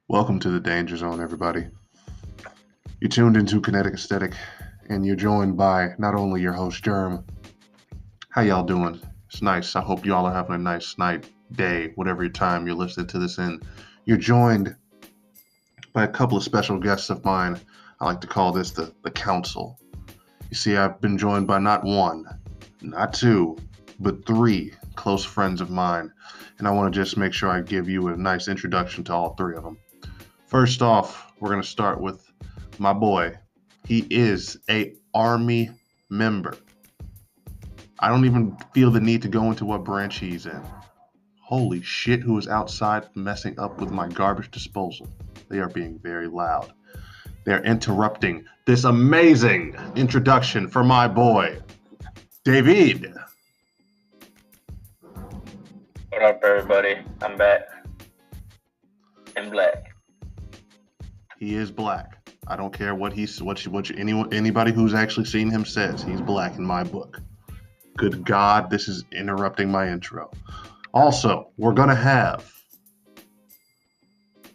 Welcome to the Danger Zone, everybody. You're tuned into Kinetic Aesthetic, and you're joined by not only your host, Germ. How y'all doing? It's nice. I hope y'all are having a nice night, day, whatever your time you're listening to this in. You're joined by a couple of special guests of mine. I like to call this the council. You see, I've been joined by not one, not two, but three close friends of mine, and I want to just make sure I give you a nice introduction to all three of them. First off, we're going to start with my boy. He is a Army member. I don't even feel the need to go into what branch he's in. Holy shit, who is outside messing up with my garbage disposal. They are being very loud. They're interrupting this amazing introduction for my boy, David. What up, everybody? I'm back. In black. He is black. I don't care what anybody who's actually seen him says. He's black in my book. Good God, this is interrupting my intro. Also, we're gonna have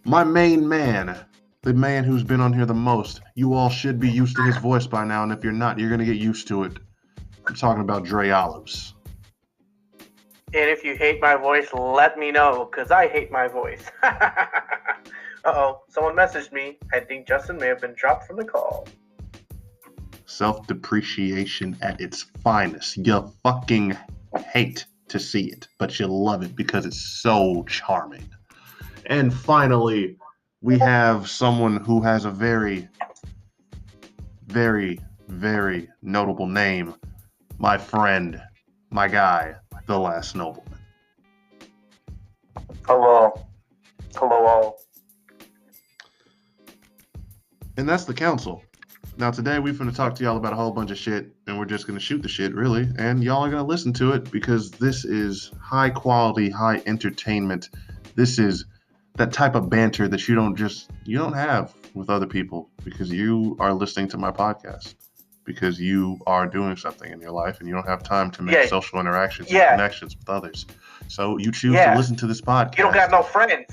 my main man, the man who's been on here the most. You all should be used to his voice by now, and if you're not, you're gonna get used to it. I'm talking about Dre Olives. And if you hate my voice, let me know, because I hate my voice. Uh-oh, someone messaged me. I think Justin may have been dropped from the call. Self-depreciation at its finest. You fucking hate to see it, but you love it because it's so charming. And finally, we have someone who has a very, very, very notable name. My friend, my guy, the Last Nobleman. Hello. Hello all. And that's the council. Now today we're going to talk to y'all about a whole bunch of shit, and we're just going to shoot the shit, really, and y'all are going to listen to it because this is high quality, high entertainment. This is that type of banter that you don't have with other people because you are listening to my podcast, because you are doing something in your life and you don't have time to make social interactions and connections with others. So you choose to listen to this podcast. You don't got no friends.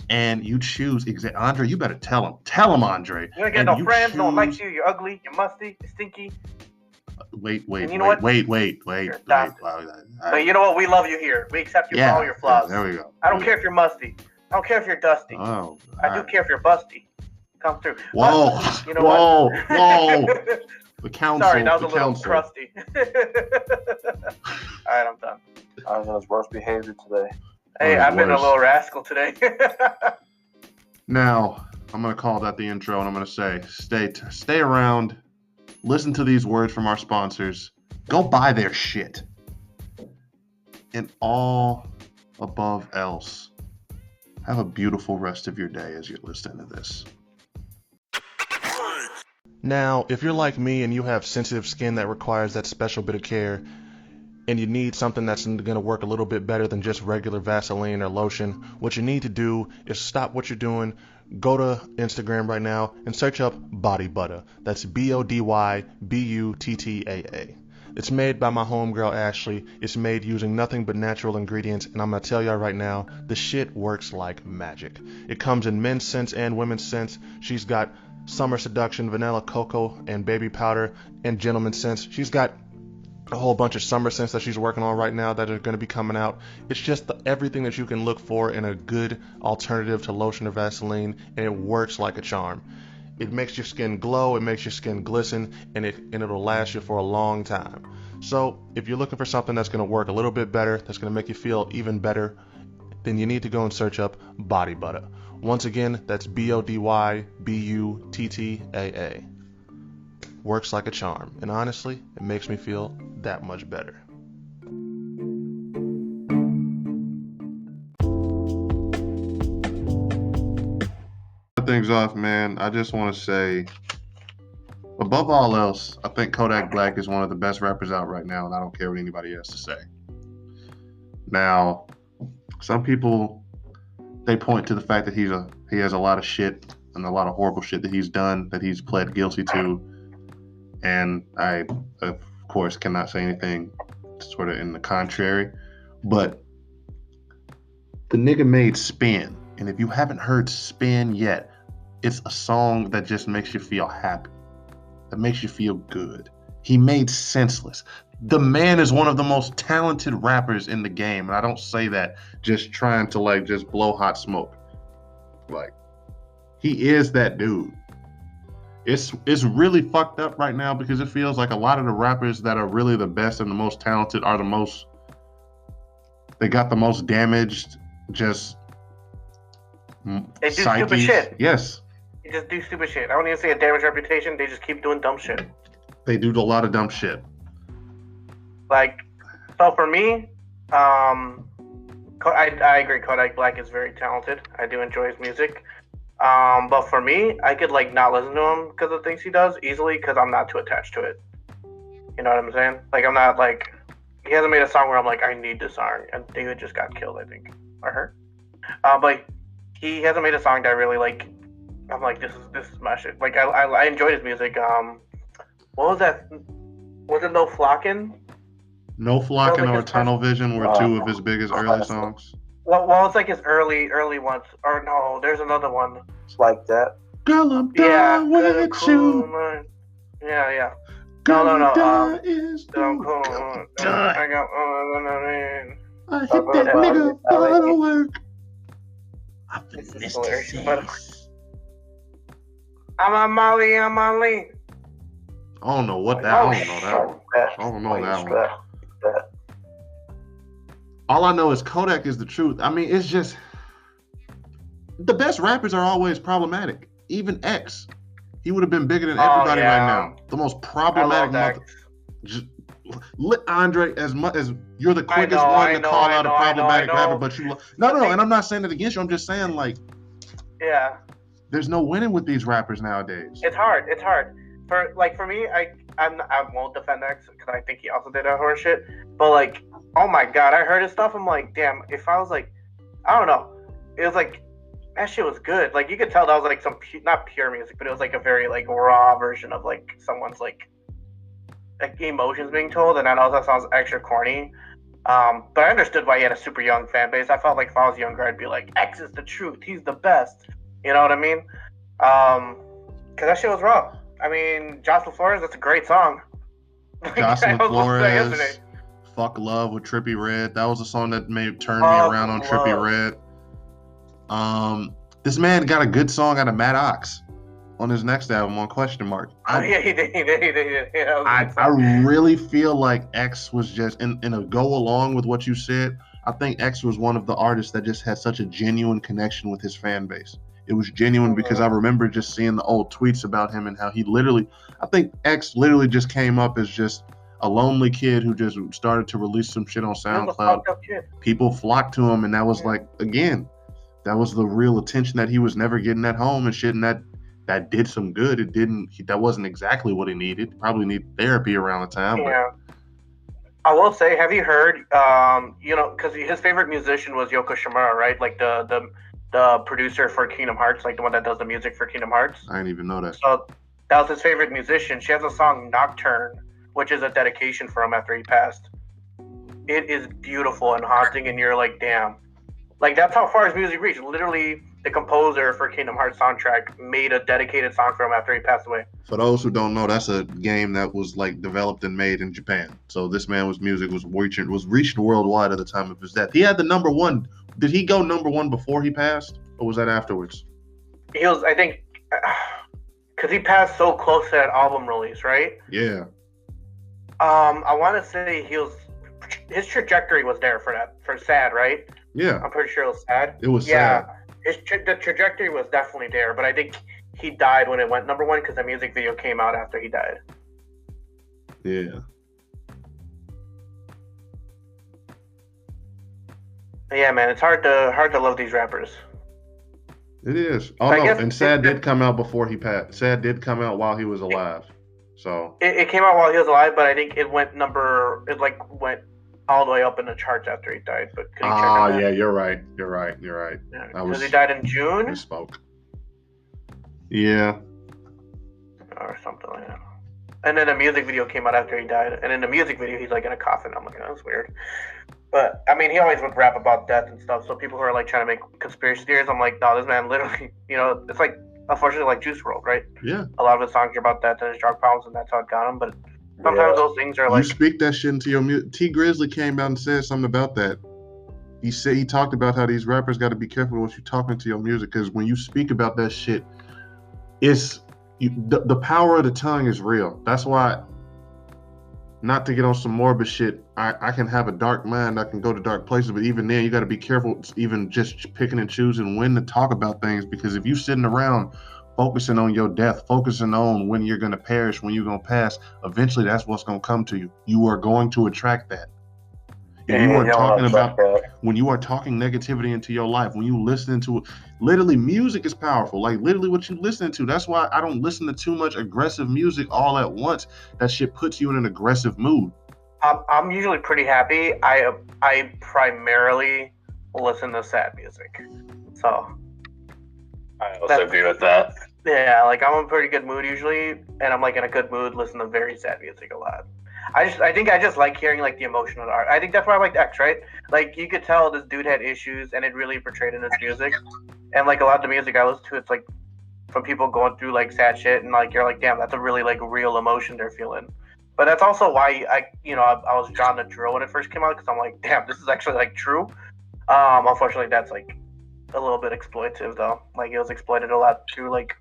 And you choose Andre, you better tell him. Tell him, Andre. You don't got no friends, no one likes you, you're ugly, you're musty, you're stinky. Wait. But you know what? We love you here. We accept you for all your flaws. There we go. I don't care if you're musty. I don't care if you're dusty. Oh, I do care if you're busty. Come through. Whoa. You know whoa. The council. Sorry, that was a little crusty. Alright, I'm done. I was on his worst behavior today. Hey, I've been a little rascal today. Now, I'm going to call that the intro, and I'm going to say, stay around, listen to these words from our sponsors, go buy their shit, and all above else, have a beautiful rest of your day as you're listening to this. Now, if you're like me and you have sensitive skin that requires that special bit of care, and you need something that's going to work a little bit better than just regular Vaseline or lotion, what you need to do is stop what you're doing, go to Instagram right now, and search up Body Butter. That's BODYBUTTAA. It's made by my homegirl Ashley. It's made using nothing but natural ingredients, and I'm going to tell y'all right now, the shit works like magic. It comes in men's scents and women's scents. She's got Summer Seduction, Vanilla Cocoa, and Baby Powder, and Gentleman's Scents. She's got a whole bunch of summer scents that she's working on right now that are going to be coming out. It's just everything that you can look for in a good alternative to lotion or Vaseline, and it works like a charm. It makes your skin glow, it makes your skin glisten, and it'll last you for a long time. So if you're looking for something that's going to work a little bit better, that's going to make you feel even better, then you need to go and search up Body Butter. Once again, that's BODYBUTTAA. Works like a charm, and honestly, it makes me feel that much better. Things off, man. I just want to say, above all else, I think Kodak Black is one of the best rappers out right now, and I don't care what anybody has to say. Now, some people, they point to the fact that he has a lot of shit and a lot of horrible shit that he's done, that he's pled guilty to. And I, of course, cannot say anything sort of in the contrary. But the nigga made Spin. And if you haven't heard Spin yet, it's a song that just makes you feel happy, that makes you feel good. He made Senseless. The man is one of the most talented rappers in the game. And I don't say that just trying to like just blow hot smoke. Like, he is that dude. It's really fucked up right now because it feels like a lot of the rappers that are really the best and the most talented are they got the most damaged just they do stupid shit. Yes. They just do stupid shit. I don't even say a damaged reputation. They just keep doing dumb shit. They do a lot of dumb shit. Like, so for me, I agree. Kodak Black is very talented. I do enjoy his music. But for me, I could like not listen to him because of the things he does easily because I'm not too attached to it. You know what I'm saying? Like, I'm not like, he hasn't made a song where I'm like, I need this song. And David just got killed, I think, or her. But he hasn't made a song that I really like. I'm like, this is my shit. Like, I enjoyed his music. What was that? Was it No Flockin'? No Flockin' or Tunnel Vision were two of his biggest early songs. Well, it's like his early ones. Or no, there's another one. It's like that. Girl, I'm done with you. Yeah. Girl, No. I hit that nigga for the work. This is hilarious. I'm on Molly. I don't know what that. I don't know that one. All I know is Kodak is the truth. I mean, it's just the best rappers are always problematic. Even X, he would have been bigger than everybody right now. The most problematic Andre, as much as you're the quickest one to call out a problematic rapper, but you no, and I'm not saying it against you. I'm just saying like, yeah, there's no winning with these rappers nowadays. It's hard. For me, I won't defend X because I think he also did that horse shit. But like, oh my god, I heard his stuff. I'm like, damn. If I was like, I don't know, it was like that shit was good. Like you could tell that was like some not pure music, but it was like a very like raw version of like someone's like emotions being told. And I know that sounds extra corny. But I understood why he had a super young fan base. I felt like if I was younger, I'd be like, X is the truth. He's the best. You know what I mean? Because that shit was raw. I mean, Jocelyn Flores, that's a great song. Jocelyn Flores, Fuck Love with Trippie Redd. That was a song that may turn me around on Trippie Redd. This man got a good song out of Matt Ox on his next album on Question Mark. Yeah, he did. Yeah, I really feel like X was just, in a go along with what you said, I think X was one of the artists that just had such a genuine connection with his fan base. It was genuine because I remember just seeing the old tweets about him and how he I think X literally just came up as just a lonely kid who just started to release some shit on SoundCloud. People flocked to him, and that was like, again, that was the real attention that he was never getting at home and shit, and that did some good. That wasn't exactly what he needed. Probably needed therapy around the time. Yeah. I will say, have you heard, because his favorite musician was Yoko Shimura, right? Like the producer for Kingdom Hearts, like the one that does the music for Kingdom Hearts. I didn't even know that. So that was his favorite musician. She has a song, Nocturne, which is a dedication for him after he passed. It is beautiful and haunting, and you're like, damn. Like, that's how far his music reached. Literally, the composer for Kingdom Hearts soundtrack made a dedicated song for him after he passed away. For those who don't know, that's a game that was like developed and made in Japan. So this man's music was reached worldwide at the time of his death. He had the number one. Did he go number one before he passed, or was that afterwards? He was, I think, because he passed so close to that album release, right? Yeah. I want to say his trajectory was there for Sad, right? Yeah. I'm pretty sure it was Sad. It was Sad. The trajectory was definitely there, but I think he died when it went number one because the music video came out after he died. Yeah. Yeah, man, it's hard to love these rappers. It is. Oh no, and Sad did come out before he passed. Sad did come out while he was alive. So it came out while he was alive, but I think it went all the way up in the charts after he died. But could you check on that? Yeah, you're right. Yeah, because he died in June. He spoke. Yeah. Or something like that. And then a music video came out after he died. And in the music video, he's like in a coffin. I'm like, oh, that's weird. But I mean, he always would rap about death and stuff. So people who are like trying to make conspiracy theories, I'm like, no, this man literally, it's like unfortunately like Juice WRLD, right? Yeah. A lot of his songs are about death and his drug problems, and that's how it got him. But sometimes those things are like, you speak that shit into your music. T Grizzly came out and said something about that. He talked about how these rappers got to be careful what you talking to your music, because when you speak about that shit, the power of the tongue is real. That's why, not to get on some morbid shit, I can have a dark mind, I can go to dark places, but even then you got to be careful even just picking and choosing when to talk about things, because if you sitting around focusing on your death, focusing on when you're going to perish, when you're going to pass, eventually that's what's going to come to you. You are going to attract that. If you are talking about, when you are talking negativity into your life, when you listening to it, literally music is powerful. Like literally what you listening to. That's why I don't listen to too much aggressive music all at once. That shit puts you in an aggressive mood. I'm usually pretty happy. I primarily listen to sad music. So I also agree with that. Yeah, like I'm in a pretty good mood usually, and I'm like in a good mood listening to very sad music a lot. I think I just like hearing like the emotional art. I think that's why I liked X, right? Like you could tell this dude had issues, and it really portrayed in his music. And like a lot of the music I listen to, it's like from people going through like sad shit, and like you're like, damn, that's a really like real emotion they're feeling. But that's also why I was drawn to drill when it first came out, because I'm like, damn, this is actually like true. Unfortunately, that's like a little bit exploitative though. Like it was exploited a lot through like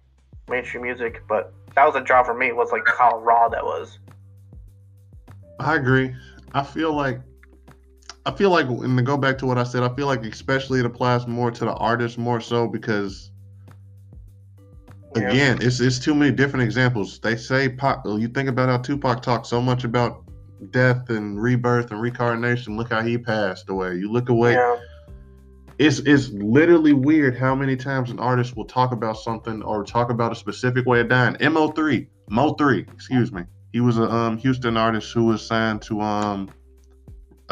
mainstream music, but that was a draw for me. Was like how raw that was. I agree. I feel like, and to go back to what I said, I feel like especially it applies more to the artist more so because, again, it's too many different examples. They say Pac. You think about how Tupac talked so much about death and rebirth and reincarnation. Look how he passed away. You look away. Yeah. It's literally weird how many times an artist will talk about something or talk about a specific way of dying. Mo3, excuse me. He was a Houston artist who was signed to I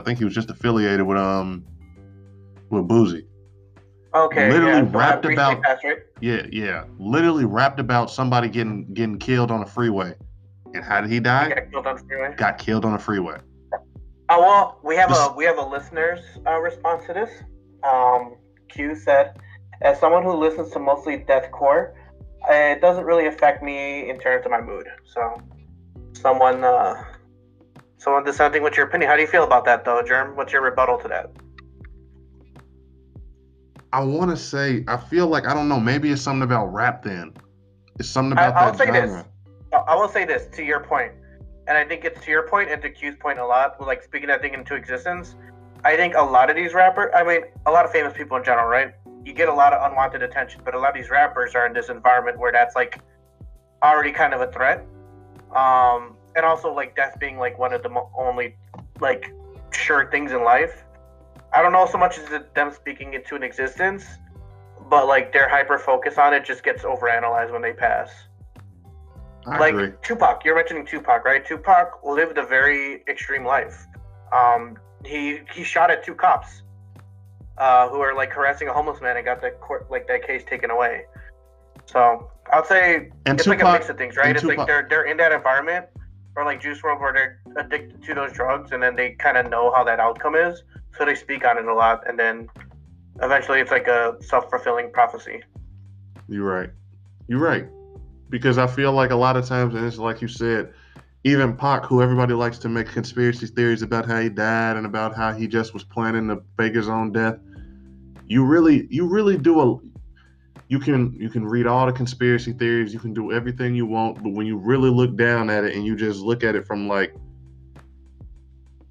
think he was just affiliated with Boozy. Okay. Literally rapped about passed, right? yeah. Literally rapped about somebody getting killed on a freeway. And how did he die? He got killed on the freeway. Got killed on a freeway. Oh well, we have a listener's response to this. Q said, as someone who listens to mostly deathcore, it doesn't really affect me in terms of my mood. So. Someone dissenting with your opinion. How do you feel about that, though, Germ? What's your rebuttal to that? I want to say, I feel like, I don't know, maybe it's something about rap then. It's something about I'll that say genre. I will say this, to your point, and I think it's to your point and to Q's point a lot, with like speaking that thing into existence. I think a lot of these rappers, a lot of famous people in general, right? You get a lot of unwanted attention, but a lot of these rappers are in this environment where that's like already kind of a threat. And also like death being like one of the only like sure things in life. I don't know so much as them speaking into an existence, but like their hyper focus on it just gets overanalyzed when they pass. I agree. Tupac, you're mentioning Tupac, right? Tupac lived a very extreme life. He shot at 2 cops who were like harassing a homeless man and got that case taken away. So I'd say it's like a mix of things, right? It's like they're in that environment, or like Juice WRLD, where they're addicted to those drugs, and then they kind of know how that outcome is, so they speak on it a lot, and then eventually it's like a self-fulfilling prophecy. You're right. Because I feel like a lot of times, and it's like you said, even Pac, who everybody likes to make conspiracy theories about how he died and about how he just was planning to fake his own death. You really do you can read all the conspiracy theories, you can do everything you want, but when you really look down at it and you just look at it from like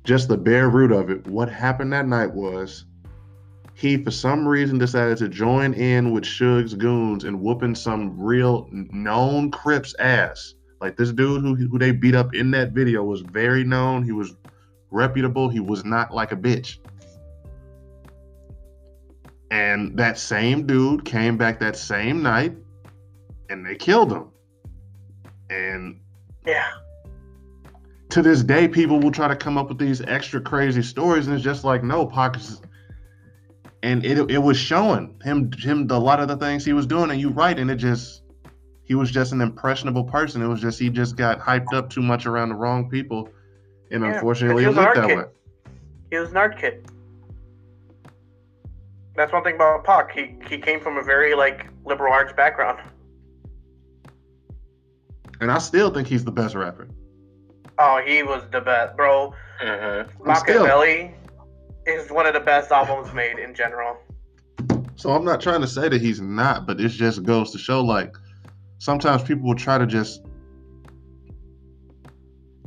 just the bare root of it, what happened that night was he for some reason decided to join in with Suge's goons and whooping some real known Crips ass. Like this dude who they beat up in that video was very known, he was reputable, he was not like a bitch. And that same dude came back that same night and they killed him. And yeah, to this day, people will try to come up with these extra crazy stories, and it's just like, no, Pac is, and it was showing him a lot of the things he was doing, and you're right, and he he was just an impressionable person. It was just he just got hyped up too much around the wrong people, and unfortunately, he it was an went art that kid. way. He was an art kid. That's one thing about Pac. He came from a very like liberal arts background. And I still think he's the best rapper. Oh, he was the best, bro. Machiavelli is one of the best albums made in general. So I'm not trying to say that he's not, but it just goes to show, like, sometimes people will try to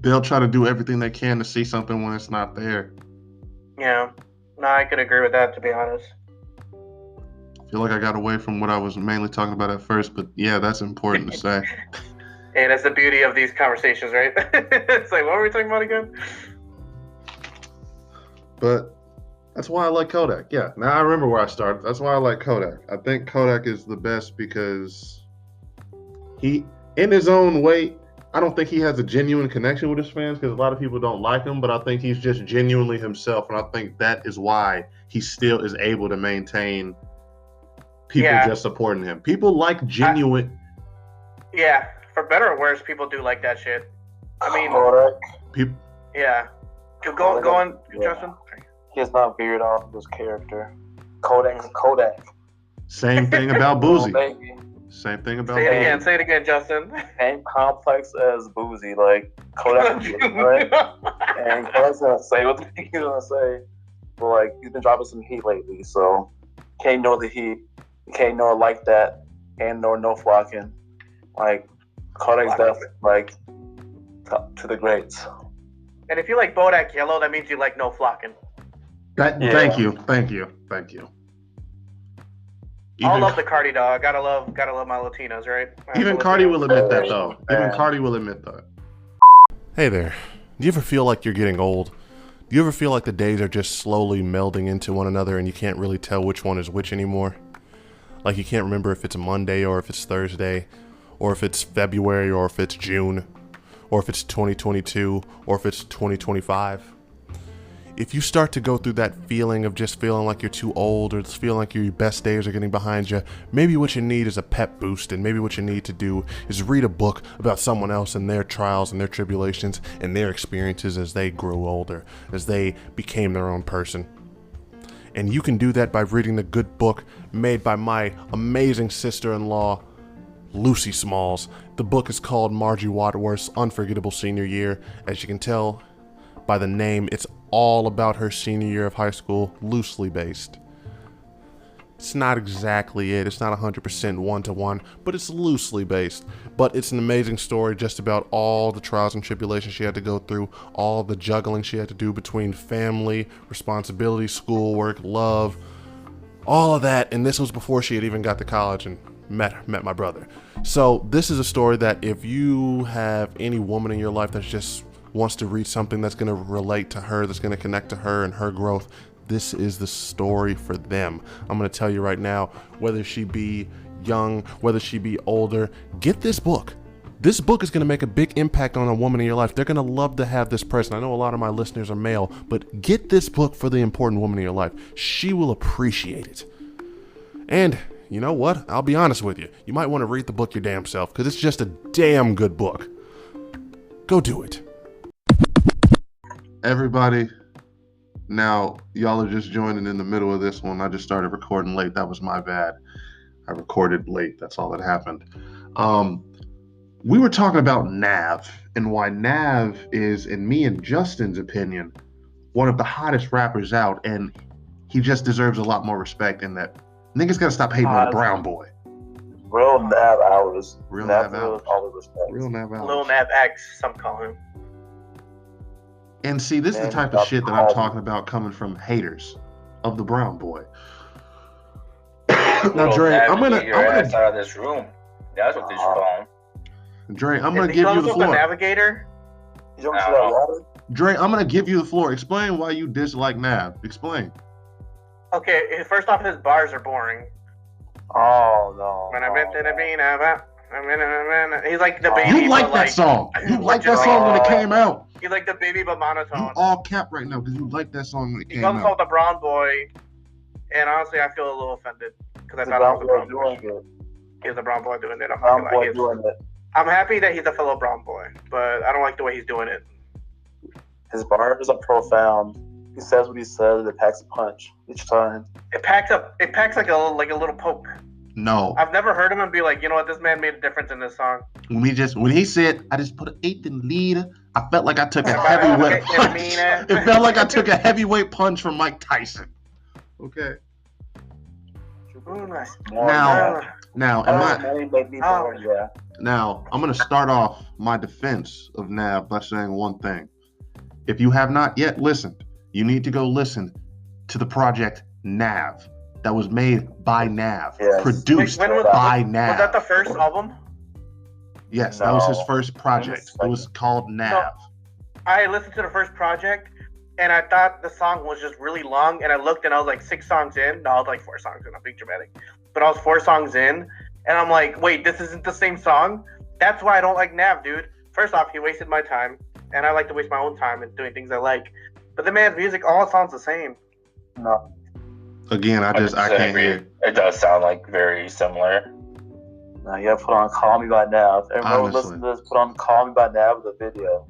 they'll try to do everything they can to see something when it's not there. Yeah. No, I could agree with that, to be honest. I feel like I got away from what I was mainly talking about at first, but yeah, that's important to say. Hey, that's the beauty of these conversations, right? It's like, what were we talking about again? But that's why I like Kodak. Yeah, now I remember where I started. That's why I like Kodak. I think Kodak is the best because he, in his own way, I don't think he has a genuine connection with his fans because a lot of people don't like him, but I think he's just genuinely himself, and I think that is why he still is able to maintain people just supporting him. People like genuine... Yeah, for better or worse, people do like that shit. I mean... People... Yeah. Go on, Justin. He has not veered off his character. Kodak's Kodak. Same thing about Boozy. Same thing about Boozy. Say it again, Justin. Same complex as Boozy. Like, Kodak is right? And Kodak's gonna say what the heck he's gonna say. But, like, he's been dropping some heat lately, so can't ignore the heat. Can't ignore like that. Can't ignore no flocking. Like, Kodak's definitely, like, to the greats. And if you like Bodak Yellow, that means you like No Flocking. Thank you. I love the Cardi dog. Gotta love my Latinos, right? Even Cardi will admit that, though. Even Cardi will admit that. Hey there. Do you ever feel like you're getting old? Do you ever feel like the days are just slowly melding into one another and you can't really tell which one is which anymore? Like you can't remember if it's Monday or if it's Thursday, or if it's February or if it's June, or if it's 2022 or if it's 2025. If you start to go through that feeling of just feeling like you're too old or just feeling like your best days are getting behind you, maybe what you need is a pep boost, and maybe what you need to do is read a book about someone else and their trials and their tribulations and their experiences as they grew older, as they became their own person. And you can do that by reading the good book made by my amazing sister-in-law, Lucy Smalls. The book is called Margie Wadsworth's Unforgettable Senior Year. As you can tell by the name, it's all about her senior year of high school, loosely based. It's not exactly it. It's not 100% one-to-one, but it's loosely based. But it's an amazing story just about all the trials and tribulations she had to go through, all the juggling she had to do between family, responsibility, schoolwork, love, all of that. And this was before she had even got to college and met my brother. So this is a story that if you have any woman in your life that just wants to read something that's going to relate to her, that's going to connect to her and her growth, this is the story for them. I'm going to tell you right now, whether she be young, whether she be older, get this book. This book is going to make a big impact on a woman in your life. They're going to love to have this person. I know a lot of my listeners are male, but get this book for the important woman in your life. She will appreciate it. And you know what? I'll be honest with you. You might want to read the book your damn self because it's just a damn good book. Go do it. Everybody, now y'all are just joining in the middle of this one. I just started recording late. That was my bad. I recorded late. That's all that happened. We were talking about NAV and why NAV is, in me and Justin's opinion, one of the hottest rappers out, and he just deserves a lot more respect in that. Niggas gotta stop hating on the brown boy. Real NAV hours. Real NAV hours. All the respect. Real NAV hours. Lil Nav X, some call him. And see, this is the type of shit that I'm talking about coming from haters of the brown boy. Now, Dre, I'm gonna ass out of this room. That's what they should call him. Dre, I'm gonna give you the floor. The Navigator. You don't see that water? Dre, I'm gonna give you the floor. Explain why you dislike Nav. Explain. Okay, first off, his bars are boring. Oh no. He's like the baby. You like that song. You like that song when it came out. He's like the baby but monotone. You all cap right now because you like that song when it came out. He called the brown boy, and honestly, I feel a little offended because I thought it was the brown boy. he's a brown boy doing it. Brown boy doing it. I'm happy that he's a fellow brown boy, but I don't like the way he's doing it. His bars are profound. He says what he says. It packs a punch each time. It packs like a little poke. No. I've never heard him and be like, you know what, this man made a difference in this song. When he said, I just put an eighth in lead, I felt like I took a heavyweight punch. It felt like I took a heavyweight punch from Mike Tyson. Okay. Now, I'm going to start off my defense of NAV by saying one thing. If you have not yet listened, you need to go listen to the project NAV that was made by NAV, produced by NAV. Was that the first album? Yes, that was his first project. It was called NAV. No, I listened to the first project, and I thought the song was just really long, and I looked, and I was like 6 songs in. No, I was like 4 songs in. I'm being dramatic. But I was 4 songs in, and I'm like, wait, this isn't the same song? That's why I don't like NAV, dude. First off, he wasted my time, and I like to waste my own time in doing things I like. But the man's music all sounds the same. No. Again, I can't hear. It does sound like very similar. No, you have to put on "Call Me" by NAV. Everyone listen to this. Put on "Call Me" by NAV, the video.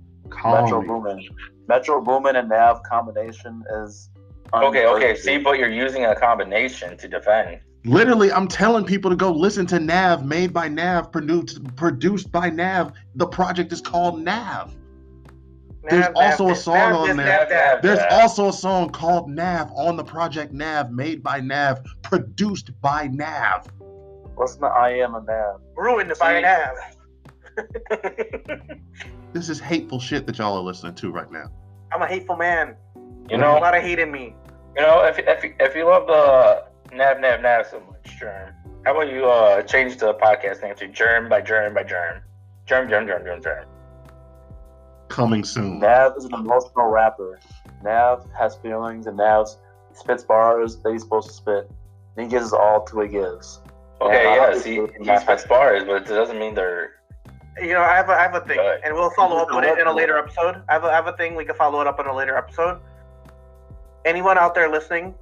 Metro Boomin and NAV combination is. Okay. See, but you're using a combination to defend. Literally, I'm telling people to go listen to NAV, made by NAV, produced by NAV. The project is called NAV. There's also a song on there. There's also a song called NAV on the project NAV, made by NAV, produced by NAV. Listen to "I Am a NAV." Ruined by NAV. This is hateful shit that y'all are listening to right now. I'm a hateful man. You know, a lot of hate in me. You know, if you love the NAV so much, Germ, how about you change the podcast name to Germ by Germ by Germ. Germ. Coming soon. NAV is an emotional rapper. NAV has feelings, and NAV spits bars that he's supposed to spit. And he gives all to what he gives. Okay, he spits bars, but it doesn't mean they're... You know, I have a thing, and we'll follow up with it in a later episode. I have a thing, we can follow it up in a later episode. Anyone out there listening,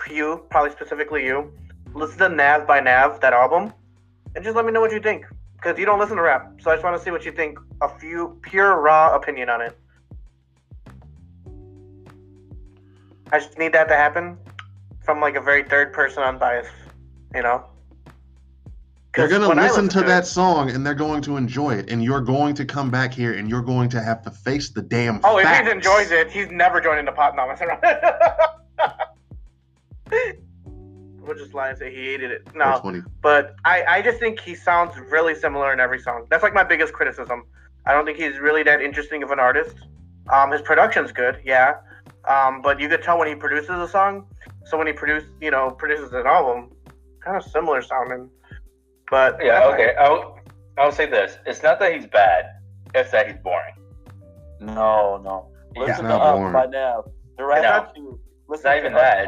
you, probably specifically you, listen to NAV by NAV, that album, and just let me know what you think. Because you don't listen to rap, so I just want to see what you think. A few pure, raw opinion on it. I just need that to happen from like a very third person unbiased, you know? They're going to listen to that song, and they're going to enjoy it, and you're going to come back here, and you're going to have to face the damn facts. If he enjoys it, he's never joining the pot. No, we'll just lie and say he hated it. No, but I just think he sounds really similar in every song. That's like my biggest criticism. I don't think he's really that interesting of an artist. His production's good, yeah. But you could tell when he produces a song. So when he produces an album, kind of similar sounding. But yeah, okay. I'll say this: it's not that he's bad; it's that he's boring. No. Listen to boring. By NAV. It's not even that.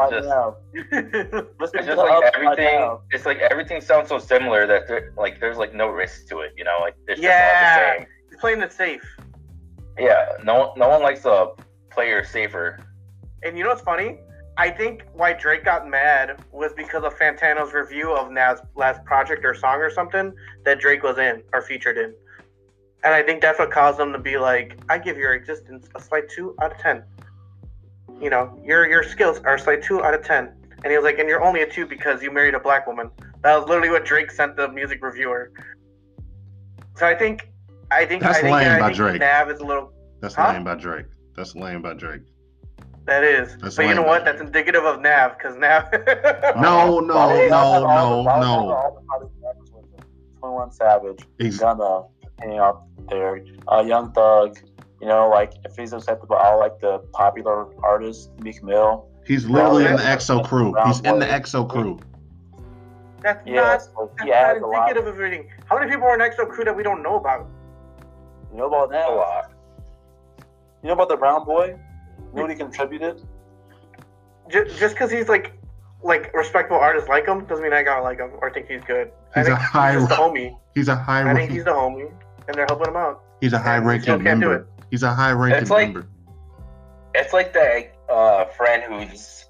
It's just like everything. It's like everything sounds so similar that there's like no risk to it. You know, like it's just all the same. He's playing it safe. Yeah, no one likes to play her safer. And you know what's funny? I think why Drake got mad was because of Fantano's review of Nav's last project or song or something that Drake was in or featured in. And I think that's what caused him to be like, I give your existence a slight 2 out of 10. You know, your skills are a slight 2 out of 10. And he was like, and you're only a 2 because you married a black woman. That was literally what Drake sent the music reviewer. So I think that's lame by Drake. Nav is a little... That's lame by Drake. That's lame by Drake. That is. But you know what? That's indicative of Nav, because Nav... No. 21 Savage. He's gonna hang out there. Young Thug. You know, like, if he's acceptable, all like the popular artists, Meek Mill. He's literally in the EXO crew. He's in the EXO crew. That's not indicative of everything. How many people are in EXO crew that we don't know about? You know about that? A lot. You know about the Brown Boy? You know what he contributed? Just because he's like respectable artists like him doesn't mean I gotta like him or think he's good. He's the homie. He's a high. I think he's the homie, and they're helping him out. He's a high-ranking member. He's a high-ranking member. It's like that friend who's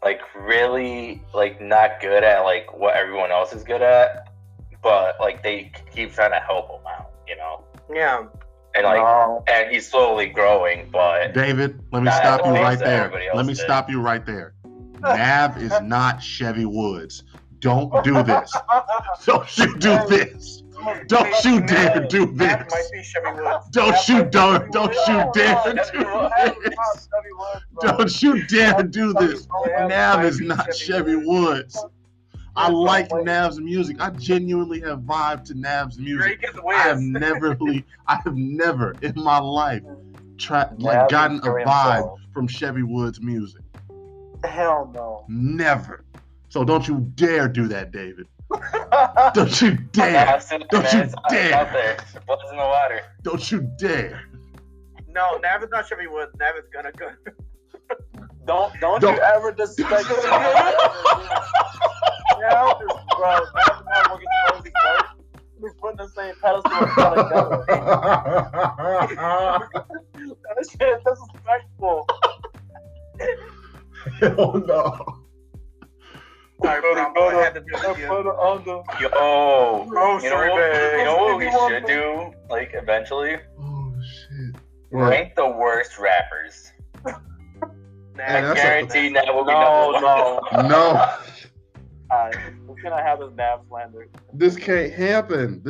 like really like not good at like what everyone else is good at, but like they keep trying to help him out, you know. Yeah. And and he's slowly growing, but David, let me stop you right there. Let me stop you right there. NAV is not Chevy Woods. Don't do this. Don't you do this. Don't you dare do this. Don't you dare do this. Don't you dare do this. NAV is not Chevy Woods. I like Nav's music. I genuinely have vibe to Nav's music. I have never in my life gotten a vibe from Chevy Woods music. Hell no. Never. So don't you dare do that, David. Don't you dare. Don't you dare. Out there. Blood's in the water. Don't you dare. No, Nav is not Chevy Woods. Nav is gonna go. Don't you ever disrespect him. Yeah, bro. That's not working crazy, bro. He's putting the same pedestal in front of that shit is disrespectful. Hell no. Sorry, bro, I had to do it again. You know what we should do? Like eventually, rank the worst rappers. I guarantee that will be No. We cannot have this NAV slander. This can't happen.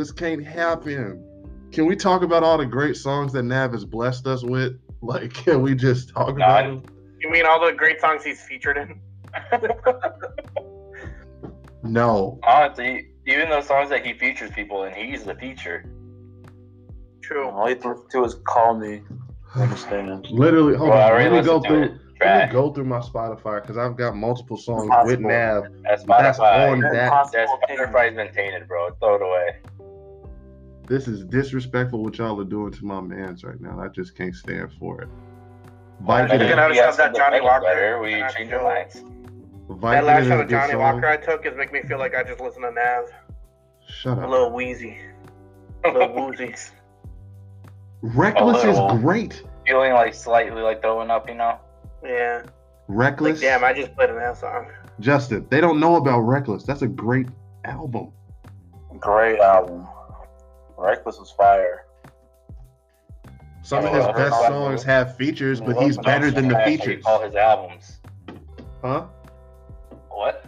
Can we talk about all the great songs that NAV has blessed us with? Like, can we just talk about them? You mean all the great songs he's featured in? No. Honestly, even those songs that he features people in, he's the feature. True. All you have to do is call me. Understand? Literally, hold on. Let me go through my Spotify because I've got multiple songs with NAV. That's on that. Spotify's been tainted, bro. Throw it away. This is disrespectful what y'all are doing to my mans right now. I just can't stand for it. That Johnny Walker. We change our minds. That last shot of Johnny Walker I took is making me feel like I just listen to Nav. Shut up. A little wheezy. A little woozy. Reckless is great. Feeling like slightly like throwing up, you know? Yeah. Reckless. Like, damn, I just played a Nav song. Justin, they don't know about Reckless. That's a great album. Great album. Reckless is fire. Some of his best songs have features, but he's better than the features. All his albums. Huh? What?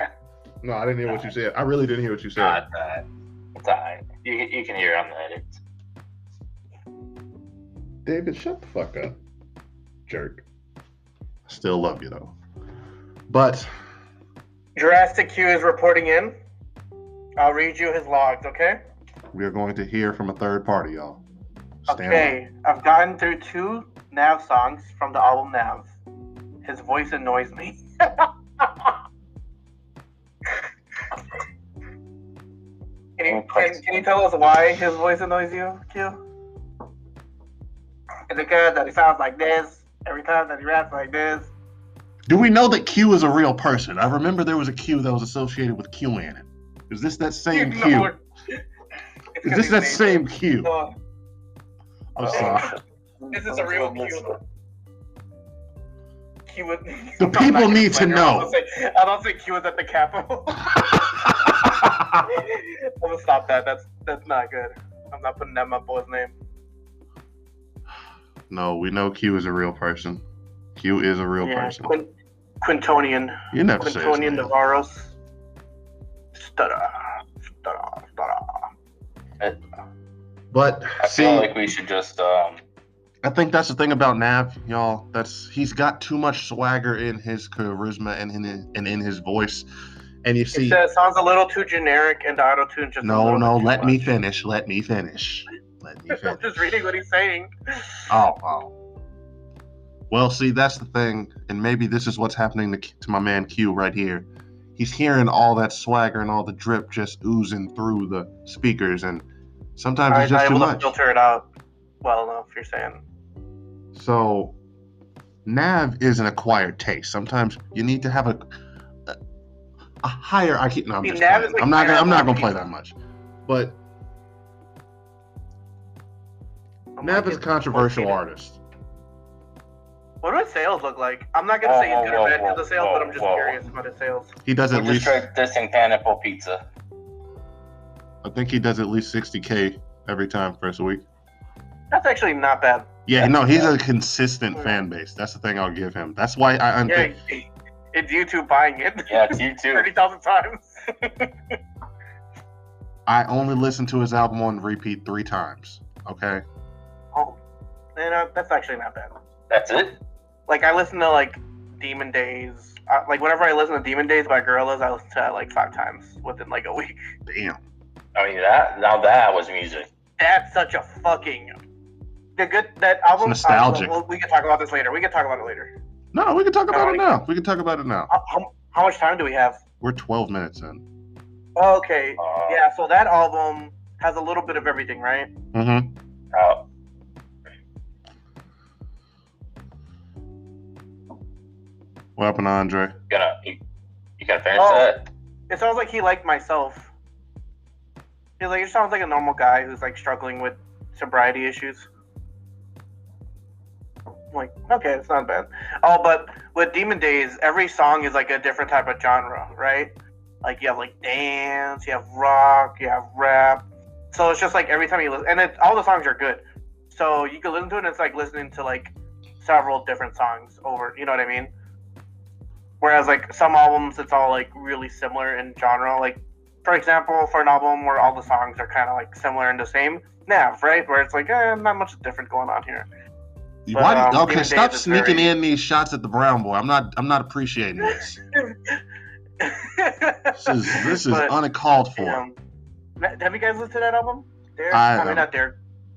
No, I didn't hear what you said. I really didn't hear what you said. It's alright. You can hear it on the edits. David, shut the fuck up. Jerk. I still love you, though. But Jurassic Q is reporting in. I'll read you his logs, okay? We are going to hear from a third party, y'all. Okay, I've gotten through 2 Nav songs from the album Nav. His voice annoys me. Can you tell us why his voice annoys you, Q? Is it good that he sounds like this every time that he raps like this? Do we know that Q is a real person? I remember there was a Q that was associated with Q in it. Is this that same Q? Is this that same Q? I'm sorry. This is a real Q. The people need to know. I don't think Q was at the Capitol. I'm gonna stop that. That's not good. I'm not putting that in my boy's name. No, we know Q is a real person. Q is a real person. Quintonian. You never say his name. Quintonian Navarros. But I feel like we should just I think that's the thing about Nav, y'all. He's got too much swagger in his charisma and in his voice. And you see, it sounds a little too generic, and the auto-tune just let me finish. I'm just reading what he's saying. Oh. Well, see, that's the thing, and maybe this is what's happening to my man Q right here. He's hearing all that swagger and all the drip just oozing through the speakers, and sometimes it's just too much. Filter it out well enough, you're saying. So, Nav is an acquired taste. Sometimes you need to have a higher IQ. No, I'm just playing. Like I'm not gonna play that much. But Nav is a controversial artist. What do his sales look like? I'm not gonna say he's good or bad because the sales, but I'm just curious about his sales. He does at least tried dissing Pineapple Pizza. I think he does at least 60K every time first week. That's actually not bad. Yeah, no, he's a consistent fan base. That's the thing I'll give him. That's why it's YouTube buying it. Yeah, it's YouTube. 30,000 times. I only listened to his album on repeat 3 times. Okay. Oh, and that's actually not bad. That's it. Like I listen to like Demon Days. Like whenever I listen to Demon Days by Gorillaz, I listen to that like 5 times within like a week. Damn. I mean that was music. That's such a fucking that album. It's nostalgic. We can talk about this later. We can talk about it later. No, we can talk about it now. We can talk about it now. How much time do we have? We're 12 minutes in. Okay. Yeah. So that album has a little bit of everything, right? Mm-hmm. Oh. What happened to Andre? You gonna finish that? It sounds like he liked Myself. He's like, it sounds like a normal guy who's like struggling with sobriety issues. I'm like, okay, it's not bad. Oh, but with Demon Days, every song is like a different type of genre, right? Like you have like dance, you have rock, you have rap. So it's just like every time you listen, and all the songs are good. So you can listen to it, and it's like listening to like several different songs over. You know what I mean? Whereas like some albums, it's all like really similar in genre. Like for example, for an album where all the songs are kind of like similar and the same, NAV, right? Where it's like not much different going on here. But, okay, stop sneaking in these shots at the brown boy. I'm not appreciating this. This is uncalled for. Have you guys listened to that album? Not Derek.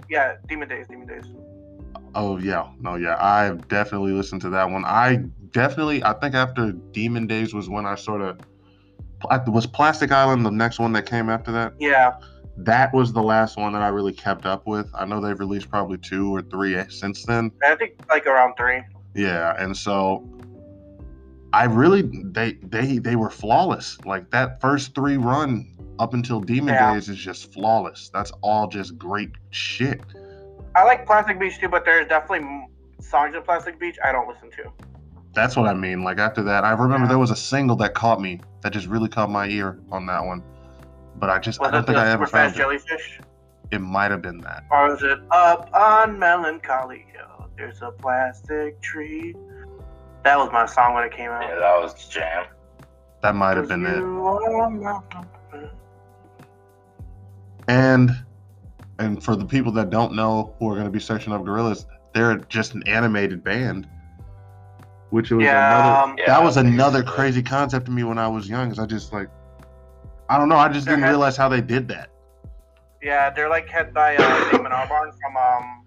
Yeah, Demon Days. Oh yeah, no, yeah. I've definitely listened to that one. I think after Demon Days was when I sort of was Plastic Island the next one that came after that. Yeah. That was the last one that I really kept up with. I know they've released probably 2 or 3 since then. I think like around 3. Yeah, and so I really they were flawless. Like that first 3 run up until Demon Days is just flawless. That's all just great shit. I like Plastic Beach too, but there's definitely songs in Plastic Beach I don't listen to. That's what I mean. Like after that, I remember there was a single that caught me, that just really caught my ear on that one. But I don't think I ever found it. Jellyfish? It might have been that. Or was it Up on Melancholy Hill? There's a plastic tree. That was my song when it came out. Yeah, that was the jam. That might have been it. And for the people that don't know who are going to be searching up Gorillaz, they're just an animated band. Which was another crazy concept to me when I was young. Because I just like, I don't know. I just didn't realize how they did that. Yeah, they're like head by Damon Albarn from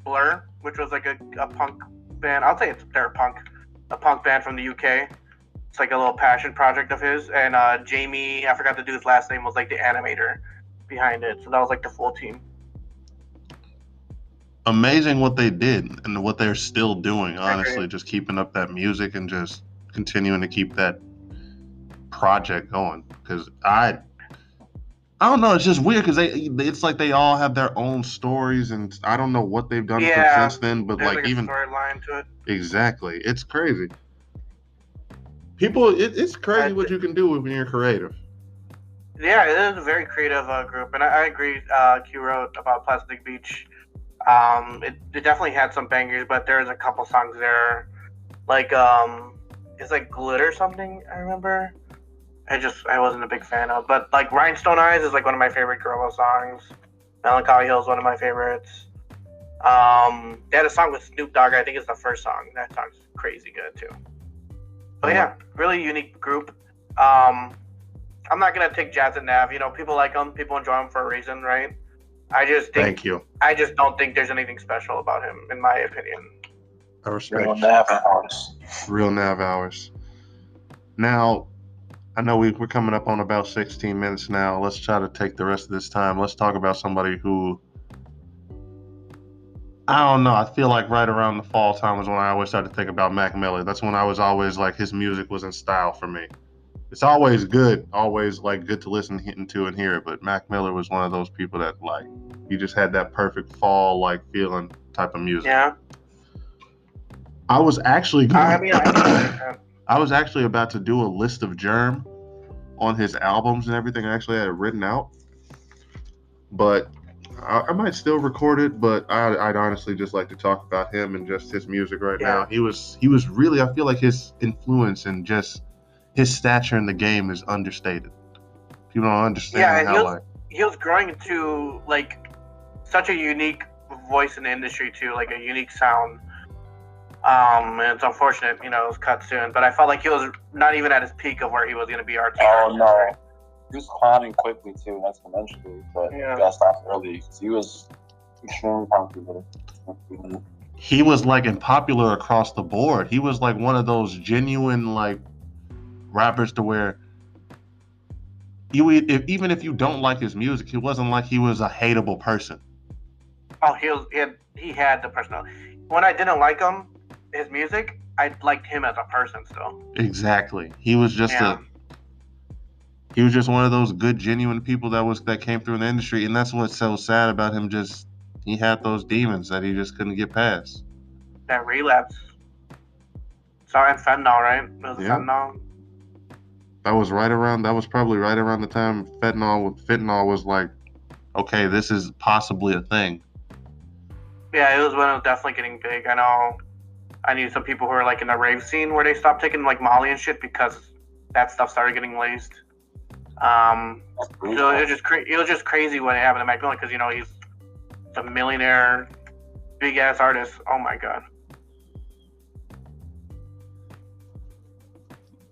Blur, which was like a punk band. I'll say they're a punk band from the UK. It's like a little passion project of his. And Jamie, I forgot to do his last name, was like the animator behind it. So that was like the full team. Amazing what they did and what they're still doing, honestly. Just keeping up that music and just continuing to keep that project going. Because I don't know, it's just weird because it's like they all have their own stories, and I don't know what they've done since then, but like even storyline to it. Exactly. It's crazy. People, it's crazy what you can do when you're creative. Yeah, it is a very creative group, and I agree. Q wrote about Plastic Beach. It definitely had some bangers, but there's a couple songs there, like it's like Glitter something. I remember. I wasn't a big fan of, but like Rhinestone Eyes is like one of my favorite Gorillaz songs. Melancholy Hill is one of my favorites. They had a song with Snoop Dogg. I think it's the first song. That song's crazy good too. But yeah, really unique group. I'm not gonna take Jazz and Nav. You know, people like them. People enjoy them for a reason, right? I just think. Thank you. I just don't think there's anything special about him, in my opinion. I respect Real NAV hours. Real NAV hours. Now, I know we're coming up on about 16 minutes now. Let's try to take the rest of this time. Let's talk about somebody who, I don't know, I feel like right around the fall time was when I always started to think about Mac Miller. That's when I was always like, his music was in style for me. It's always good, always like good to listen to and hear it, but Mac Miller was one of those people that like, you just had that perfect fall like feeling type of music. Yeah. I was actually I was actually about to do a list of Germ on his albums and everything. I actually had it written out. But I might still record it, but I'd honestly just like to talk about him and just his music right now. He was really, I feel like his influence and just his stature in the game is understated. People don't understand how he was growing into like such a unique voice in the industry too, like a unique sound. And it's unfortunate, it was cut soon. But I felt like he was not even at his peak of where he was going to be artistic. Oh no, he was climbing quickly too, exponentially. But he got stopped early because he was extremely popular. He was like unpopular across the board. He was like one of those genuine like rappers to where even if you don't like his music, it wasn't like he was a hateable person. Oh, he had the personality. When I didn't like his music, I liked him as a person still. Exactly. He was just he was just one of those good, genuine people that came through in the industry, and that's what's so sad about him. Just he had those demons that he just couldn't get past. That relapse. Sorry, fentanyl, right? It was fentanyl. That was probably right around the time fentanyl was like, okay, this is possibly a thing. Yeah, it was when it was definitely getting big. I knew some people who were like in the rave scene where they stopped taking like Molly and shit because that stuff started getting laced. So it was just crazy when it happened to Mac Miller because he's a millionaire, big ass artist. Oh my god.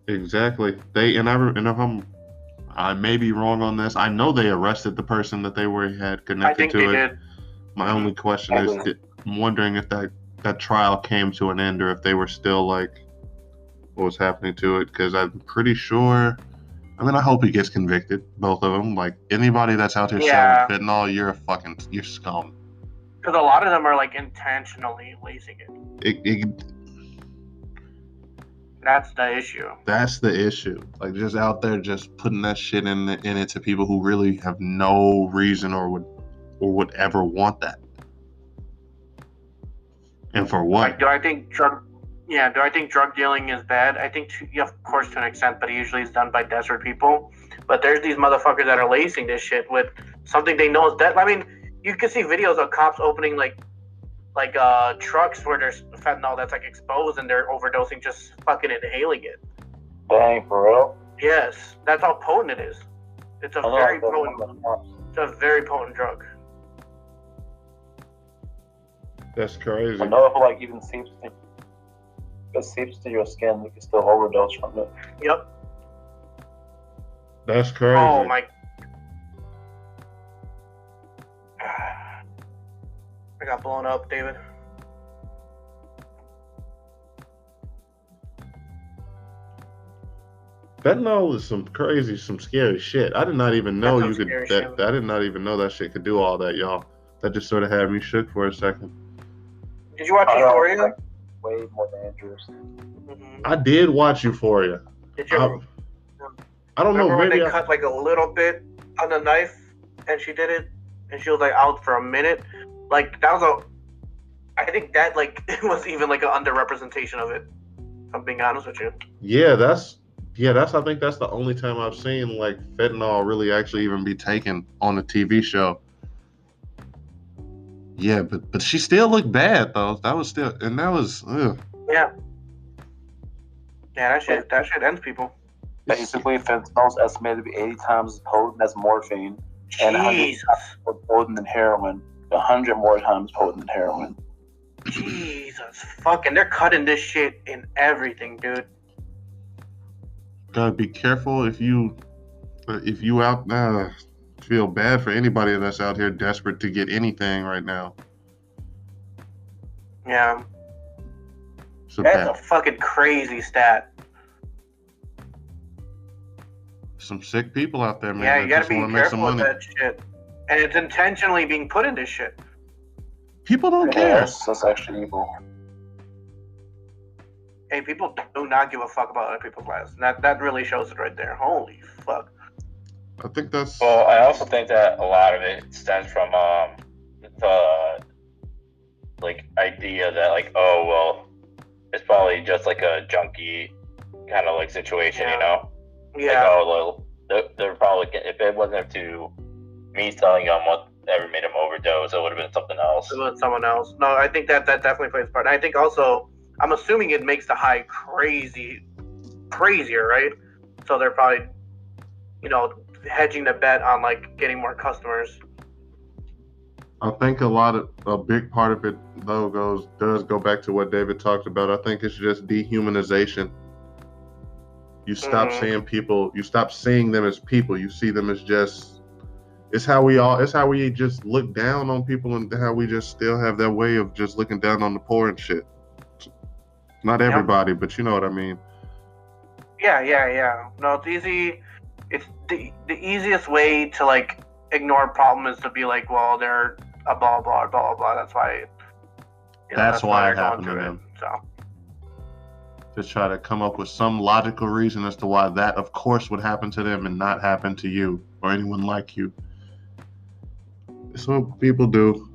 Exactly. I may be wrong on this. I know they arrested the person that they had connected to it. I think they did. My only question is, I'm wondering if that trial came to an end or if they were still like, what was happening to it? Because I'm pretty sure. I mean, I hope he gets convicted. Both of them. Like anybody that's out here selling fentanyl, you're scum. Because a lot of them are like intentionally lacing it. That's the issue. That's the issue. Like just out there, just putting that shit in it to people who really have no reason or would ever want that. And for what? Like, do I think drug dealing is bad? I think, of course, to an extent, but it usually is done by desperate people. But there's these motherfuckers that are lacing this shit with something they know is dead. I mean, you can see videos of cops opening like trucks where there's fentanyl that's like exposed and they're overdosing, just fucking inhaling it. Dang, for real? Yes, that's how potent it is. It's a very potent drug. That's crazy. I know if it like even seeps to your skin, you can still overdose from it. Yep. That's crazy. Oh my. I got blown up, David. Fentanyl is some scary shit. I did not even know I did not even know that shit could do all that, y'all. That just sort of had me shook for a second. Did you watch Euphoria? Like, way more dangerous. Mm-hmm. I did watch Euphoria. Did you? I don't know. Maybe they cut like a little bit on the knife, and she did it, and she was like out for a minute. Like that was I think that like it was even like an underrepresentation of it. If I'm being honest with you. I think that's the only time I've seen like fentanyl really actually even be taken on a TV show. Yeah, but she still looked bad though. That was ugh. Yeah. Yeah, that shit ends people. Basically, fentanyl is estimated to be 80 times as potent as morphine and 100 times more potent than heroin. 100 more times potent than heroin. Jesus fucking, they're cutting this shit in everything, dude. Gotta be careful if you out now. Feel bad for anybody that's out here desperate to get anything right now. Yeah. That's a fucking crazy stat. Some sick people out there, man. Yeah, you gotta be careful with that shit. And it's intentionally being put in this shit. People don't care. That's actually evil. Hey, people do not give a fuck about other people's lives. That really shows it right there. Holy fuck. I think that's... Well, I also think that a lot of it stems from the like idea that like, oh well, it's probably just like a junkie kind of like situation, you know? Yeah. Like, oh well, they're probably, if it wasn't to me telling him whatever made him overdose. It would have been something else. It was someone else. No, I think that definitely plays a part. And I think also, I'm assuming it makes the high crazier, right? So they're probably, hedging the bet on like getting more customers. I think a big part of it though does go back to what David talked about. I think it's just dehumanization. You stop seeing people, you stop seeing them as people. You see them as just, it's how we just look down on people, and how we just still have that way of just looking down on the poor and shit. Not everybody, but you know what I mean. Yeah. No, it's easy. It's the easiest way to like ignore a problem is to be like, well, they're a blah blah blah blah. That's why. That's why they're it happened to going them. So. To try to come up with some logical reason as to why that, of course, would happen to them and not happen to you or anyone like you. That's what people do.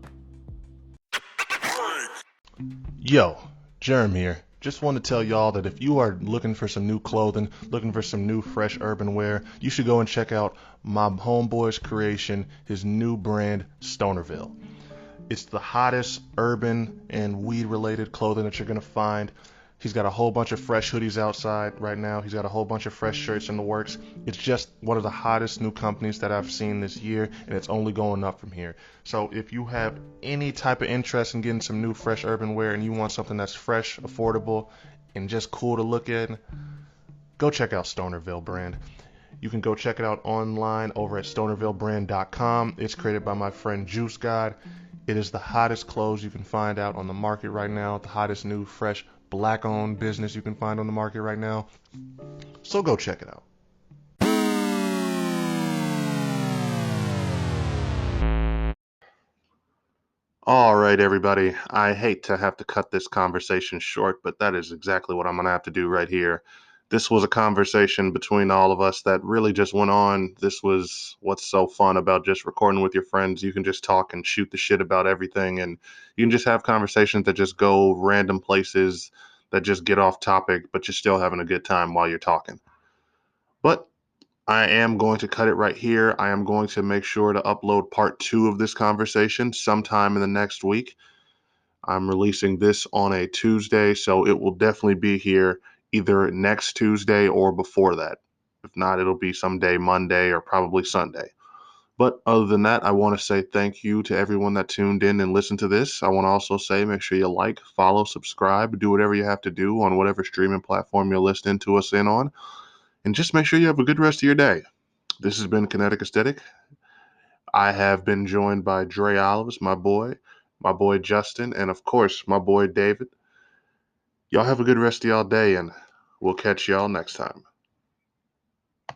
Yo, Germ here. Just want to tell y'all that if you are looking for some new clothing, looking for some new fresh urban wear, you should go and check out my homeboy's creation, his new brand, Stonerville. It's the hottest urban and weed related clothing that you're going to find. He's got a whole bunch of fresh hoodies outside right now. He's got a whole bunch of fresh shirts in the works. It's just one of the hottest new companies that I've seen this year, and it's only going up from here. So if you have any type of interest in getting some new fresh urban wear and you want something that's fresh, affordable, and just cool to look at, go check out Stonerville brand. You can go check it out online over at stonervillebrand.com. It's created by my friend Juice God. It is the hottest clothes you can find out on the market right now, the hottest new fresh black-owned business you can find on the market right now. So go check it out. All right, everybody. I hate to have to cut this conversation short, but that is exactly what I'm going to have to do right here. This was a conversation between all of us that really just went on. This was what's so fun about just recording with your friends. You can just talk and shoot the shit about everything, and you can just have conversations that just go random places, that just get off topic, but you're still having a good time while you're talking. But I am going to cut it right here. I am going to make sure to upload part 2 of this conversation sometime in the next week. I'm releasing this on a Tuesday, so it will definitely be here either next Tuesday or before that. If not, it'll be someday Monday or probably Sunday. But other than that, I want to say thank you to everyone that tuned in and listened to this. I want to also say make sure you like, follow, subscribe, do whatever you have to do on whatever streaming platform you're listening to us in on. And just make sure you have a good rest of your day. This has been Kinetic Aesthetic. I have been joined by Dre Olives, my boy Justin, and of course, my boy David. Y'all have a good rest of y'all day, and we'll catch y'all next time.